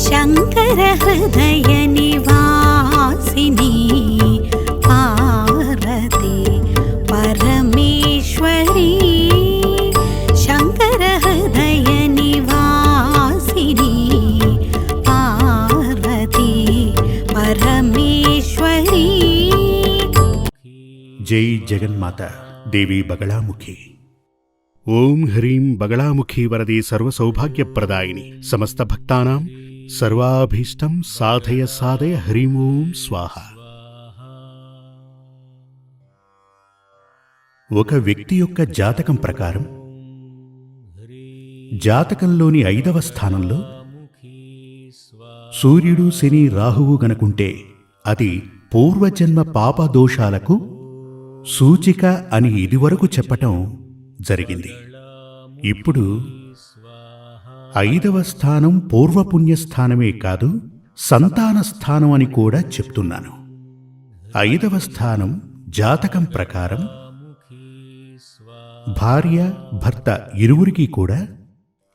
శంకర హృదయ నివాసిని పార్వతి పరమేశ్వరి శంకర హృదయ నివాసిని పార్వతి పరమేశ్వరి. జై జగన్మాత దేవి బగళాముఖి. ఓం హ్రీం బగళాముఖి వరదే సర్వసౌభాగ్యప్రదాయిని సమస్త భక్తానాం సర్వాభీష్టం సాధయ సాధయ హ్రీం ఓం స్వాహ. ఒక వ్యక్తి యొక్క జాతకం ప్రకారం జాతకంలోని 5వ స్థానంలో సూర్యుడు శని రాహువు గనుకుంటే అది పూర్వజన్మ పాపదోషాలకు సూచిక అని ఇదివరకు చెప్పటం జరిగింది. ఇప్పుడు 5వ స్థానం పూర్వపుణ్యస్థానమే కాదు, సంతాన స్థానం అని కూడా చెప్తున్నాను. 5వ స్థానం జాతకం ప్రకారం భార్య భర్త ఇరువురికి కూడా,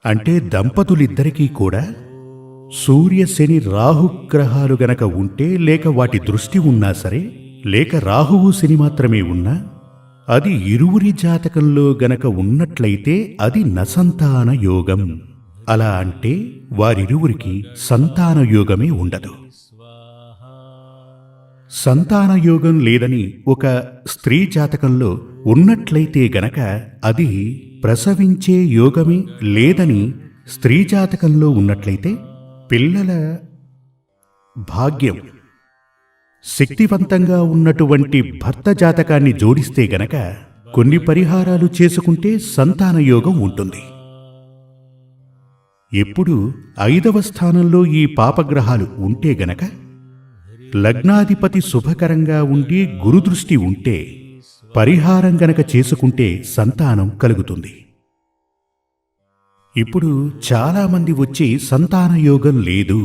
అంటే దంపతులిద్దరికీ కూడా సూర్య శని రాహుగ్రహాలు గనక ఉంటే, లేక వాటి దృష్టి ఉన్నా సరే, లేక రాహువు శని మాత్రమే ఉన్నా, అది ఇరువురి జాతకంలో గనక ఉన్నట్లయితే అది నసంతాన యోగం. అలా అంటే వారిరువురికి సంతాన యోగమే ఉండదు. సంతాన యోగం లేదని ఒక స్త్రీ జాతకంలో ఉన్నట్లయితే గనక అది ప్రసవించే యోగమే లేదని స్త్రీ జాతకంలో ఉన్నట్లయితే పిల్లల భాగ్యం శక్తివంతంగా ఉన్నటువంటి భర్త జాతకాన్ని జోడిస్తే గనక కొన్ని పరిహారాలు చేసుకుంటే సంతాన యోగం ఉంటుంది. ఎప్పుడు 5వ స్థానంలో ఈ పాపగ్రహాలు ఉంటే గనక, లగ్నాధిపతి శుభకరంగా ఉండి గురుదృష్టి ఉంటే పరిహారం గనక చేసుకుంటే సంతానం కలుగుతుంది. ఇప్పుడు చాలామంది వచ్చి సంతాన యోగం లేదు,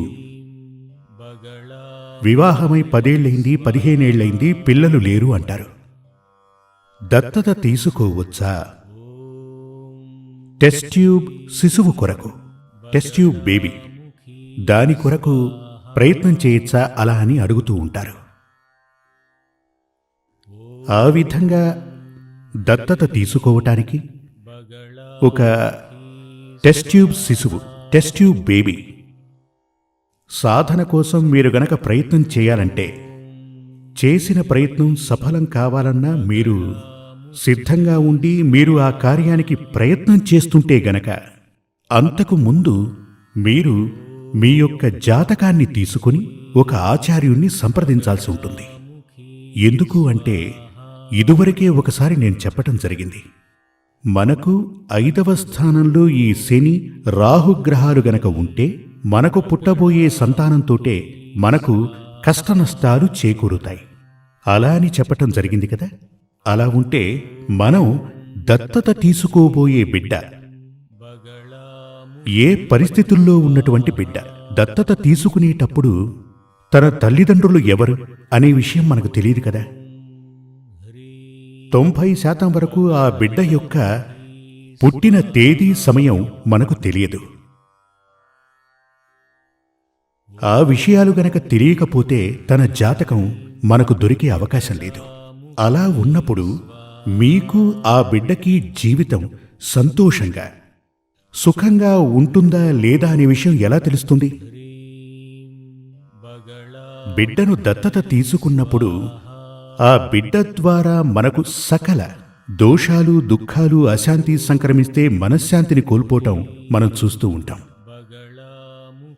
వివాహమై 10 ఏళ్లైంది 15 ఏళ్లైంది పిల్లలు లేరు అంటారు. దత్తత తీసుకోవచ్చా? టెస్ట్ ట్యూబ్ శిశువు కొరకు, టెస్ట్ ట్యూబ్ బేబీ, దాని కొరకు ప్రయత్నం చేయొచ్చా అలా అని అడుగుతూ ఉంటారు. ఆ విధంగా దత్తత తీసుకోవటానికి ఒక టెస్ట్ ట్యూబ్ శిశువు, టెస్ట్ ట్యూబ్ బేబీ సాధన కోసం మీరు గనక ప్రయత్నం చేయాలంటే, చేసిన ప్రయత్నం సఫలం కావాలన్నా మీరు సిద్ధంగా ఉండి మీరు ఆ కార్యానికి ప్రయత్నం చేస్తుంటే గనక, అంతకు ముందు మీరు మీ యొక్క జాతకాన్ని తీసుకుని ఒక ఆచార్యుణ్ణి సంప్రదించాల్సి ఉంటుంది. ఎందుకు అంటే ఇదివరకే ఒకసారి నేను చెప్పటం జరిగింది. మనకు 5వ స్థానంలో ఈ శని రాహుగ్రహాలు గనక ఉంటే మనకు పుట్టబోయే సంతానంతోటే మనకు కష్టనష్టాలు చేకూరుతాయి. అలా అని చెప్పటం జరిగింది కదా. అలా ఉంటే మనం దత్తత తీసుకోబోయే బిడ్డ ఏ పరిస్థితుల్లో ఉన్నటువంటి బిడ్డ, దత్తత తీసుకునేటప్పుడు తన తల్లిదండ్రులు ఎవరు అనే విషయం మనకు తెలియదు కదా. 90% వరకు ఆ బిడ్డ యొక్క పుట్టిన తేదీ సమయం మనకు తెలియదు. ఆ విషయాలు గనక తెలియకపోతే తన జాతకం మనకు దొరికే అవకాశం లేదు. అలా ఉన్నప్పుడు మీకు ఆ బిడ్డకి జీవితం సంతోషంగా సుఖంగా ఉంటుందా లేదా అనే విషయం ఎలా తెలుస్తుంది? బిడ్డను దత్తత తీసుకున్నప్పుడు ఆ బిడ్డ ద్వారా మనకు సకల దోషాలు దుఃఖాలు అశాంతి సంక్రమిస్తే మనశ్శాంతిని కోల్పోవటం మనం చూస్తూ ఉంటాం.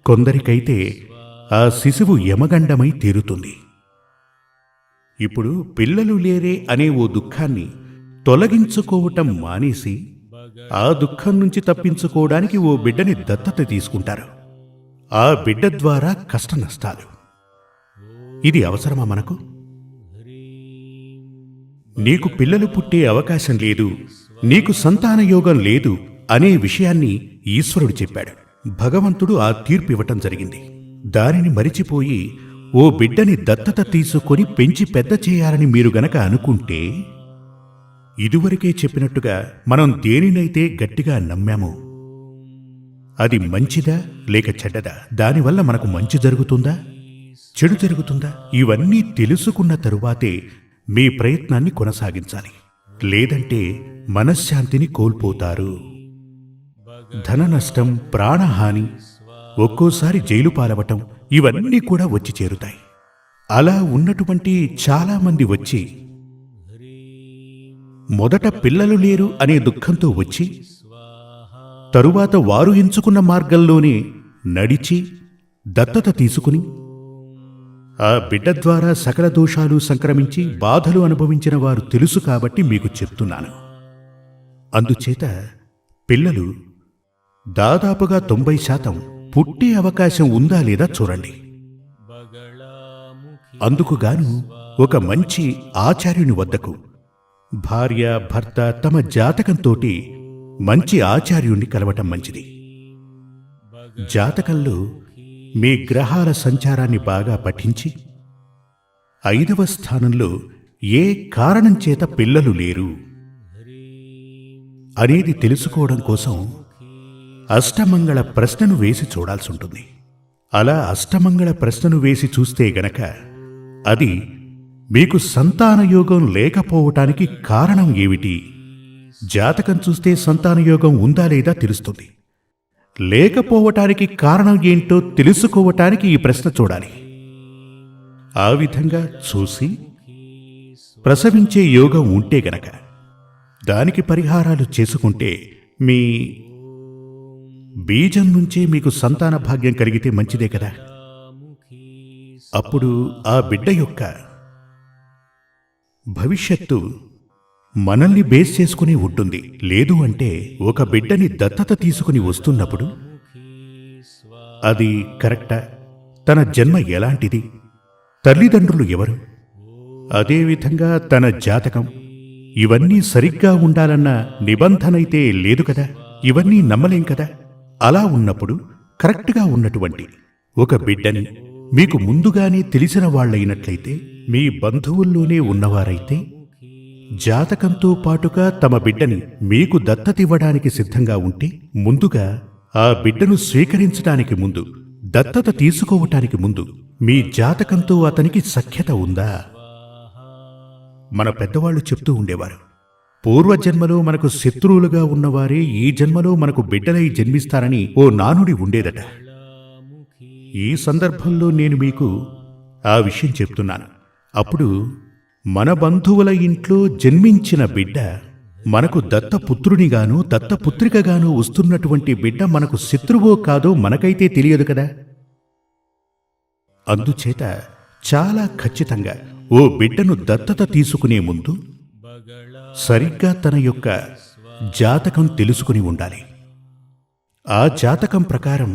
కొందరికైతే ఆ శిశువు యమగండమై తీరుతుంది. ఇప్పుడు పిల్లలు లేరే అనే ఓ దుఃఖాన్ని తొలగించుకోవటం మానేసి ఆ దుఃఖం నుంచి తప్పించుకోవడానికి ఓ బిడ్డని దత్తత తీసుకుంటారు. ఆ బిడ్డ ద్వారా కష్ట నష్టాలు. ఇది అవసరమా మనకు? నీకు పిల్లలు పుట్టే అవకాశం లేదు, నీకు సంతాన యోగం లేదు అనే విషయాన్ని ఈశ్వరుడు చెప్పాడు. భగవంతుడు ఆ తీర్పు ఇవ్వటం జరిగింది. దానిని మరిచిపోయి ఓ బిడ్డని దత్తత తీసుకొని పెంచి పెద్ద చేయాలని మీరు గనక అనుకుంటే, ఇదివరకే చెప్పినట్టుగా మనం దేనినైతే గట్టిగా నమ్మామో అది మంచిదా లేక చెడ్డదా? దానివల్ల మనకు మంచి జరుగుతుందా, చెడు జరుగుతుందా? ఇవన్నీ తెలుసుకున్న తరువాతే మీ ప్రయత్నాన్ని కొనసాగించాలి. లేదంటే మనశ్శాంతిని కోల్పోతారు. ధన నష్టం, ప్రాణహాని, ఒక్కోసారి జైలు పాలవటం ఇవన్నీ కూడా వచ్చి చేరుతాయి. అలా ఉన్నటువంటి చాలామంది వచ్చి మొదట పిల్లలు లేరు అనే దుఃఖంతో వచ్చి తరువాత వారు ఎంచుకున్న మార్గంలోనే నడిచి దత్తత తీసుకుని ఆ బిడ్డ ద్వారా సకల దోషాలు సంక్రమించి బాధలు అనుభవించిన వారు తెలుసు కాబట్టి మీకు చెప్తున్నాను. అందుచేత పిల్లలు దాదాపుగా 90% పుట్టే అవకాశం ఉందా లేదా చూడండి. అందుకుగాను ఒక మంచి ఆచార్యుని వద్దకు భార్య భర్త తమ జాతకంతోటి మంచి ఆచార్యుణ్ణి కలవటం మంచిది. జాతకంలో మీ గ్రహాల సంచారాన్ని బాగా పఠించి 5వ స్థానంలో ఏ కారణం చేత పిల్లలు లేరు అనేది తెలుసుకోవడం కోసం అష్టమంగళ ప్రశ్నను వేసి చూడాల్సి ఉంటుంది. అలా అష్టమంగళ ప్రశ్నను వేసి చూస్తే గనక అది మీకు సంతానయోగం లేకపోవటానికి కారణం ఏమిటి, జాతకం చూస్తే సంతానయోగం ఉందా లేదా తెలుస్తుంది. లేకపోవటానికి కారణం ఏంటో తెలుసుకోవటానికి ఈ ప్రశ్న చూడాలి. ఆ విధంగా చూసి ప్రసవించే యోగం ఉంటే గనక దానికి పరిహారాలు చేసుకుంటే మీ బీజం నుంచే మీకు సంతాన భాగ్యం కలిగితే మంచిదే కదా. అప్పుడు ఆ బిడ్డ యొక్క భవిష్యత్తు మనల్ని బేస్ చేసుకుని ఉంటుంది. లేదు అంటే ఒక బిడ్డని దత్తత తీసుకుని వస్తున్నప్పుడు అది కరెక్టా, తన జన్మ ఎలాంటిది, తల్లిదండ్రులు ఎవరు, అదేవిధంగా తన జాతకం ఇవన్నీ సరిగ్గా ఉండాలన్న నిబంధనైతే లేదు కదా. ఇవన్నీ నమ్మలేం కదా. అలా ఉన్నప్పుడు కరెక్ట్గా ఉన్నటువంటి ఒక బిడ్డని మీకు ముందుగానే తెలిసిన వాళ్లైనట్లయితే, మీ బంధువుల్లోనే ఉన్నవారైతే జాతకంతో పాటుగా తమ బిడ్డని మీకు దత్తతివ్వడానికి సిద్ధంగా ఉంటే ముందుగా ఆ బిడ్డను స్వీకరించడానికి ముందు, దత్తత తీసుకోవటానికి ముందు మీ జాతకంతో అతనికి సఖ్యత ఉందా? మన పెద్దవాళ్లు చెప్తూ ఉండేవారు, పూర్వజన్మలో మనకు శత్రువులుగా ఉన్నవారే ఈ జన్మలో మనకు బిడ్డలై జన్మిస్తారని ఓ నానుడి ఉండేదట. ఈ సందర్భంలో నేను మీకు ఆ విషయం చెప్తున్నాను. అప్పుడు మన బంధువుల ఇంట్లో జన్మించిన బిడ్డ మనకు దత్తపుత్రునిగాను దత్తపుత్రికగాను వస్తున్నటువంటి బిడ్డ మనకు శత్రువో కాదో మనకైతే తెలియదు కదా. అందుచేత చాలా ఖచ్చితంగా ఓ బిడ్డను దత్తత తీసుకునే ముందు సరిగ్గా తన యొక్క జాతకం తెలుసుకుని ఉండాలి. ఆ జాతకం ప్రకారం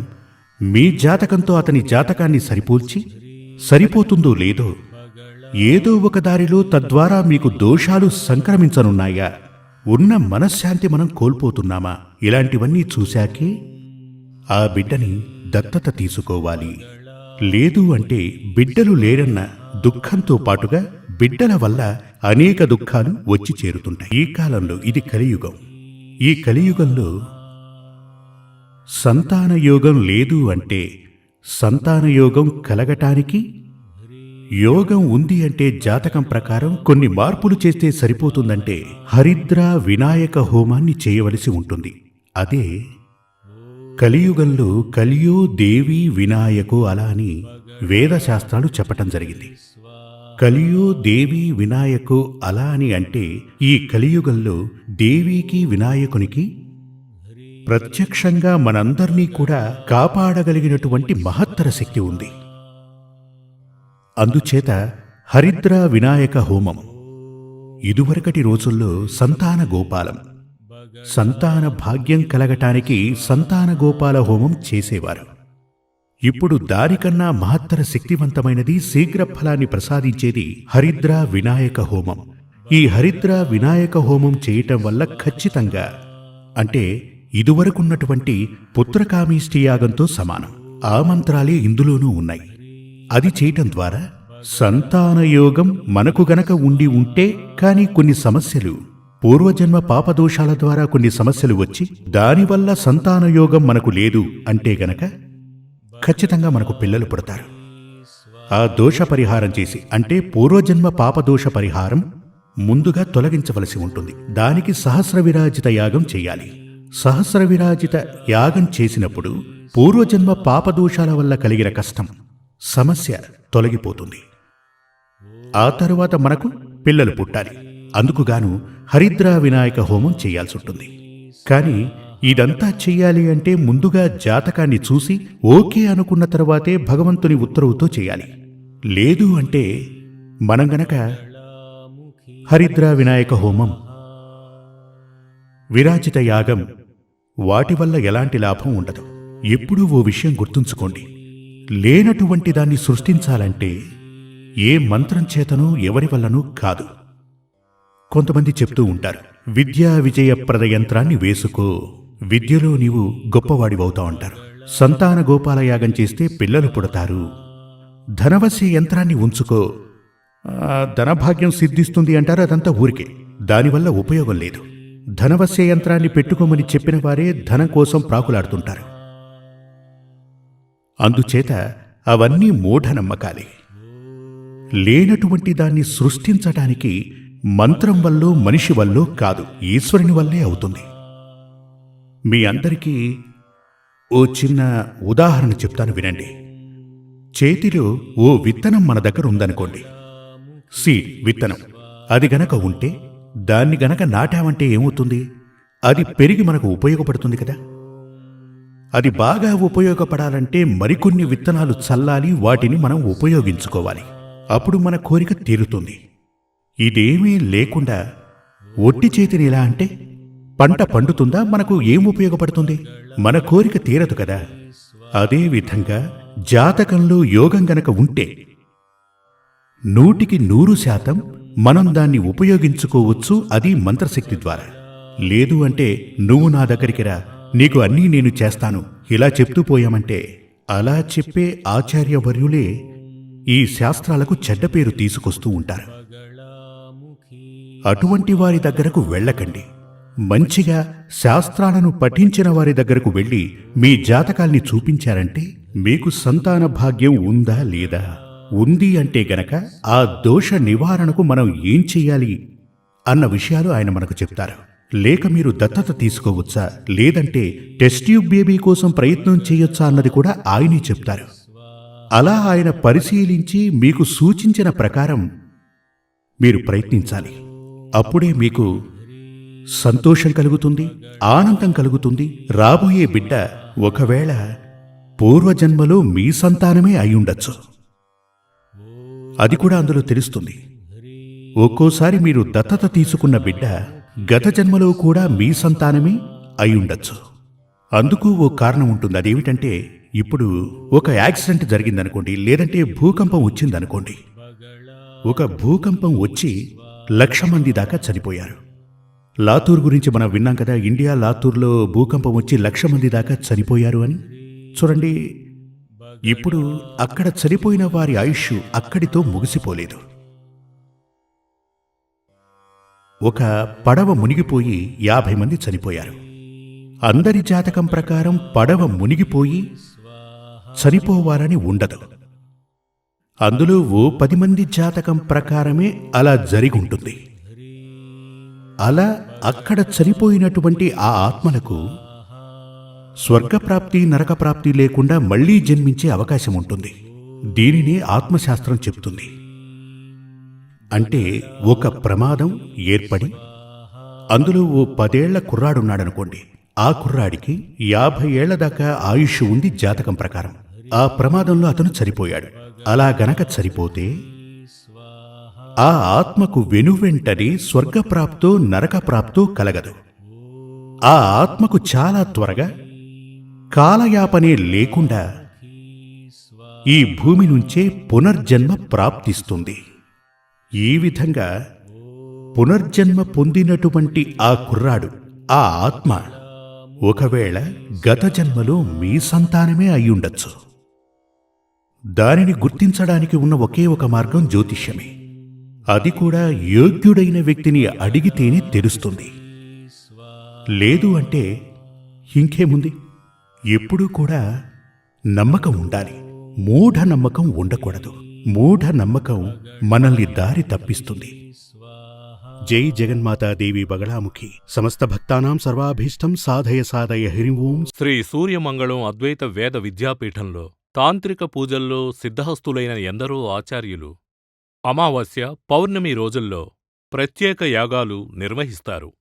మీ జాతకంతో అతని జాతకాన్ని సరిపోల్చి, సరిపోతుందో లేదో, ఏదో ఒక దారిలో తద్వారా మీకు దోషాలు సంక్రమించనున్నాయా, ఉన్న మనశ్శాంతి మనం కోల్పోతున్నామా, ఇలాంటివన్నీ చూశాకే ఆ బిడ్డని దత్తత తీసుకోవాలి. లేదు అంటే బిడ్డలు లేరన్న దుఃఖంతో పాటుగా బిడ్డల వల్ల అనేక దుఃఖాలు వచ్చి చేరుతుంటాయి. ఈ కాలంలో ఇది కలియుగం. ఈ కలియుగంలో సంతానయోగం లేదు అంటే సంతానయోగం కలగటానికి యోగం ఉంది అంటే జాతకం ప్రకారం కొన్ని మార్పులు చేస్తే సరిపోతుందంటే హరిద్ర వినాయక హోమాన్ని చేయవలసి ఉంటుంది. అదే కలియుగంలో కలియో దేవి వినాయకో అలా అని వేదశాస్త్రాలు చెప్పటం జరిగింది. కలియో దేవి వినాయకో అలా అని అంటే ఈ కలియుగంలో దేవికి వినాయకునికి ప్రత్యక్షంగా మనందర్నీ కూడా కాపాడగలిగినటువంటి మహత్తర శక్తి ఉంది. అందుచేత హరిద్ర వినాయక హోమం ఇదివరకటి రోజుల్లో సంతాన గోపాలం, సంతాన భాగ్యం కలగటానికి సంతాన గోపాల హోమం చేసేవారు. ఇప్పుడు దానికన్నా మహత్తర శక్తివంతమైనది, శీఘ్ర ఫలాన్ని ప్రసాదించేది హరిద్ర వినాయక హోమం. ఈ హరిద్ర వినాయక హోమం చేయటం వల్ల ఖచ్చితంగా, అంటే ఇదివరకున్నటువంటి పుత్రకామేష్టి యాగంతో సమానం. ఆ మంత్రాలే ఇందులోనూ ఉన్నాయి. అది చేయటం ద్వారా సంతానయోగం మనకు గనక ఉండి ఉంటే, కానీ కొన్ని సమస్యలు పూర్వజన్మ పాపదోషాల ద్వారా కొన్ని సమస్యలు వచ్చి దానివల్ల సంతానయోగం మనకు లేదు అంటే గనక ఖచ్చితంగా మనకు పిల్లలు పుడతారు. ఆ దోష పరిహారం చేసి, అంటే పూర్వజన్మ పాపదోష పరిహారం ముందుగా తొలగించవలసి ఉంటుంది. దానికి సహస్ర విరాజిత యాగం చేయాలి. సహస్ర విరాజిత యాగం చేసినప్పుడు పూర్వజన్మ పాపదోషాల వల్ల కలిగిన కష్టం, సమస్య తొలగిపోతుంది. ఆ తరువాత మనకు పిల్లలు పుట్టాలి. అందుకుగాను హరిద్రా వినాయక హోమం చేయాల్సి ఉంటుంది. కానీ ఇదంతా చెయ్యాలి అంటే ముందుగా జాతకాన్ని చూసి ఓకే అనుకున్న తర్వాతే భగవంతుని ఉత్తర్వుతో చేయాలి. లేదు అంటే మనం గనక హరిద్రా వినాయక హోమం, విరాజిత యాగం వాటి వల్ల ఎలాంటి లాభం ఉండదు. ఎప్పుడూ ఓ విషయం గుర్తుంచుకోండి, లేనటువంటి దాన్ని సృష్టించాలంటే ఏ మంత్రం చేతనూ ఎవరి వల్లనూ కాదు. కొంతమంది చెప్తూ ఉంటారు, విద్యా విజయప్రద యంత్రాన్ని వేసుకో, విద్యలో నీవు గొప్పవాడివవుతా ఉంటారు. సంతాన గోపాల యాగం చేస్తే పిల్లలు పుడతారు. ధనవశే యంత్రాన్ని ఉంచుకో, ధనభాగ్యం సిద్ధిస్తుంది అంటారు. అదంతా ఊరికే, దానివల్ల ఉపయోగం లేదు. ధనవశే యంత్రాన్ని పెట్టుకోమని చెప్పిన వారే ధనం కోసం ప్రాకులాడుతుంటారు. అందుచేత అవన్నీ మూఢనమ్మకాలే. లేనటువంటి దాన్ని సృష్టించటానికి మంత్రం వల్లో మనిషి వల్లో కాదు, ఈశ్వరుని వల్లే అవుతుంది. మీ అందరికీ ఓ చిన్న ఉదాహరణ చెప్తాను, వినండి. చేతిలో ఓ విత్తనం మన దగ్గర ఉందనుకోండి, సీడ్ విత్తనం. అది గనక ఉంటే దాన్ని గనక నాటామంటే ఏమవుతుంది? అది పెరిగి మనకు ఉపయోగపడుతుంది కదా. అది బాగా ఉపయోగపడాలంటే మరికొన్ని విత్తనాలు చల్లాలి, వాటిని మనం ఉపయోగించుకోవాలి. అప్పుడు మన కోరిక తీరుతుంది. ఇదేమీ లేకుండా ఒట్టి చేతిని ఎలా అంటే పంట పండుతుందా? మనకు ఏం ఉపయోగపడుతుంది? మన కోరిక తీరదు కదా. అదేవిధంగా జాతకంలో యోగం గనక ఉంటే 100% మనం దాన్ని ఉపయోగించుకోవచ్చు, అది మంత్రశక్తి ద్వారా. లేదు అంటే నువ్వు నా దగ్గరికి రా, నీకు అన్నీ నేను చేస్తాను, ఇలా చెప్తూ పోయామంటే అలా చెప్పే ఆచార్యవర్యులే ఈ శాస్త్రాలకు చెడ్డ పేరు తీసుకొస్తూ ఉంటారు. అటువంటి వారి దగ్గరకు వెళ్ళకండి. మంచిగా శాస్త్రాలను పఠించిన వారి దగ్గరకు వెళ్ళి మీ జాతకాల్ని చూపించారంటే మీకు సంతాన భాగ్యం ఉందా లేదా, ఉంది అంటే గనక ఆ దోష నివారణకు మనం ఏం చెయ్యాలి అన్న విషయాలు ఆయన మనకు చెప్తారు. లేక మీరు దత్తత తీసుకోవచ్చా, లేదంటే టెస్ట్ ట్యూబ్ బేబీ కోసం ప్రయత్నం చేయొచ్చా అన్నది కూడా ఆయనే చెప్తారు. అలా ఆయన పరిశీలించి మీకు సూచించిన ప్రకారం మీరు ప్రయత్నించాలి. అప్పుడే మీకు సంతోషం కలుగుతుంది, ఆనందం కలుగుతుంది. రాబోయే బిడ్డ ఒకవేళ పూర్వజన్మలో మీ సంతానమే అయ్యుండొచ్చు, అది కూడా అందులో తెలుస్తుంది. ఒక్కోసారి మీరు దత్తత తీసుకున్న బిడ్డ గత జన్మలో కూడా మీ సంతానమే అయ్యుండొచ్చు. అందుకు ఓ కారణం ఉంటుంది. అదేమిటంటే, ఇప్పుడు ఒక యాక్సిడెంట్ జరిగిందనుకోండి, లేదంటే భూకంపం వచ్చిందనుకోండి. ఒక భూకంపం వచ్చి 1,00,000 మంది దాకా చనిపోయారు. లాతూర్ గురించి మనం విన్నాం కదా, ఇండియా లాతూర్లో భూకంపం వచ్చి 1,00,000 మంది దాకా చనిపోయారు అని. చూడండి, ఇప్పుడు అక్కడ చనిపోయిన వారి ఆయుష్ అక్కడితో ముగిసిపోలేదు. ఒక పడవ మునిగిపోయి 50 మంది చనిపోయారు. అందరి జాతకం ప్రకారం పడవ మునిగిపోయి చనిపోవాలని ఉండదు. అందులో ఓ 10 మంది జాతకం ప్రకారమే అలా జరిగి ఉంటుంది. అలా అక్కడ చనిపోయినటువంటి ఆ ఆత్మలకు స్వర్గప్రాప్తి నరకప్రాప్తి లేకుండా మళ్లీ జన్మించే అవకాశం ఉంటుంది. దీనిని ఆత్మశాస్త్రం చెప్తుంది. అంటే ఒక ప్రమాదం ఏర్పడి అందులో ఓ 10 ఏళ్ల కుర్రాడున్నాడనుకోండి, ఆ కుర్రాడికి 50 ఏళ్ల దాకా ఆయుష్ ఉంది జాతకం ప్రకారం. ఆ ప్రమాదంలో అతను చనిపోయాడు. అలా గనక చనిపోతే ఆ ఆత్మకు వెనువెంటనే స్వర్గప్రాప్తో నరకప్రాప్తో కలగదు. ఆ ఆత్మకు చాలా త్వరగా కాలయాపనే లేకుండా ఈ భూమి నుంచే పునర్జన్మ ప్రాప్తిస్తుంది. ఈ విధంగా పునర్జన్మ పొందినటువంటి ఆ కుర్రాడు, ఆ ఆత్మ ఒకవేళ గత జన్మలో మీ సంతానమే అయ్యుండొచ్చు. దానిని గుర్తించడానికి ఉన్న ఒకే ఒక మార్గం జ్యోతిష్యమే. అది కూడా యోగ్యుడైన వ్యక్తిని అడిగితేనే తెలుస్తుంది. లేదు అంటే ఇంకేముంది, ఎప్పుడూ కూడా నమ్మకం ఉండాలి, మూఢ నమ్మకం ఉండకూడదు. మూఢ నమ్మకం మనల్ని దారి తప్పిస్తుంది. జై జగన్మాతాదేవి బగళాముఖి. సమస్త భక్తానాం సర్వాభీష్టం సాధయ సాధయ హరిం ఓం. శ్రీ సూర్యమంగళం అద్వైత వేద విద్యాపీఠంలో తాంత్రిక పూజల్లో సిద్ధహస్తులైన ఎందరో ఆచార్యులు అమావాస్య, పౌర్ణమి రోజుల్లో ప్రత్యేక యాగాలు నిర్వహిస్తారు.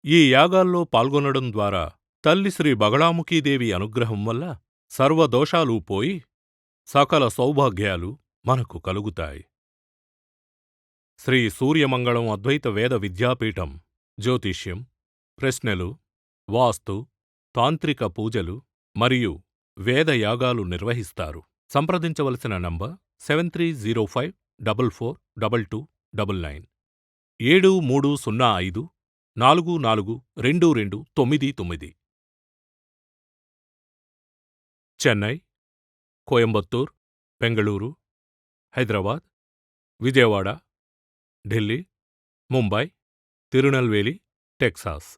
ఈ యాగాల్లో పాల్గొనడం ద్వారా తల్లి శ్రీ బగళాముఖీదేవి అనుగ్రహం వల్ల సర్వదోషాలూ పోయి సకల సౌభాగ్యాలు మనకు కలుగుతాయి. శ్రీ సూర్యమంగళం అద్వైత వేద విద్యాపీఠం జ్యోతిష్యం, ప్రశ్నలు, వాస్తు, తాంత్రిక పూజలు మరియు వేదయాగాలు నిర్వహిస్తారు. సంప్రదించవలసిన నంబర్ 7305442299 7305442299. చెన్నై, కోయంబత్తూర్, బెంగళూరు, హైదరాబాద్, విజయవాడ, ఢిల్లీ, ముంబై, తిరునల్వేలి, టెక్సాస్.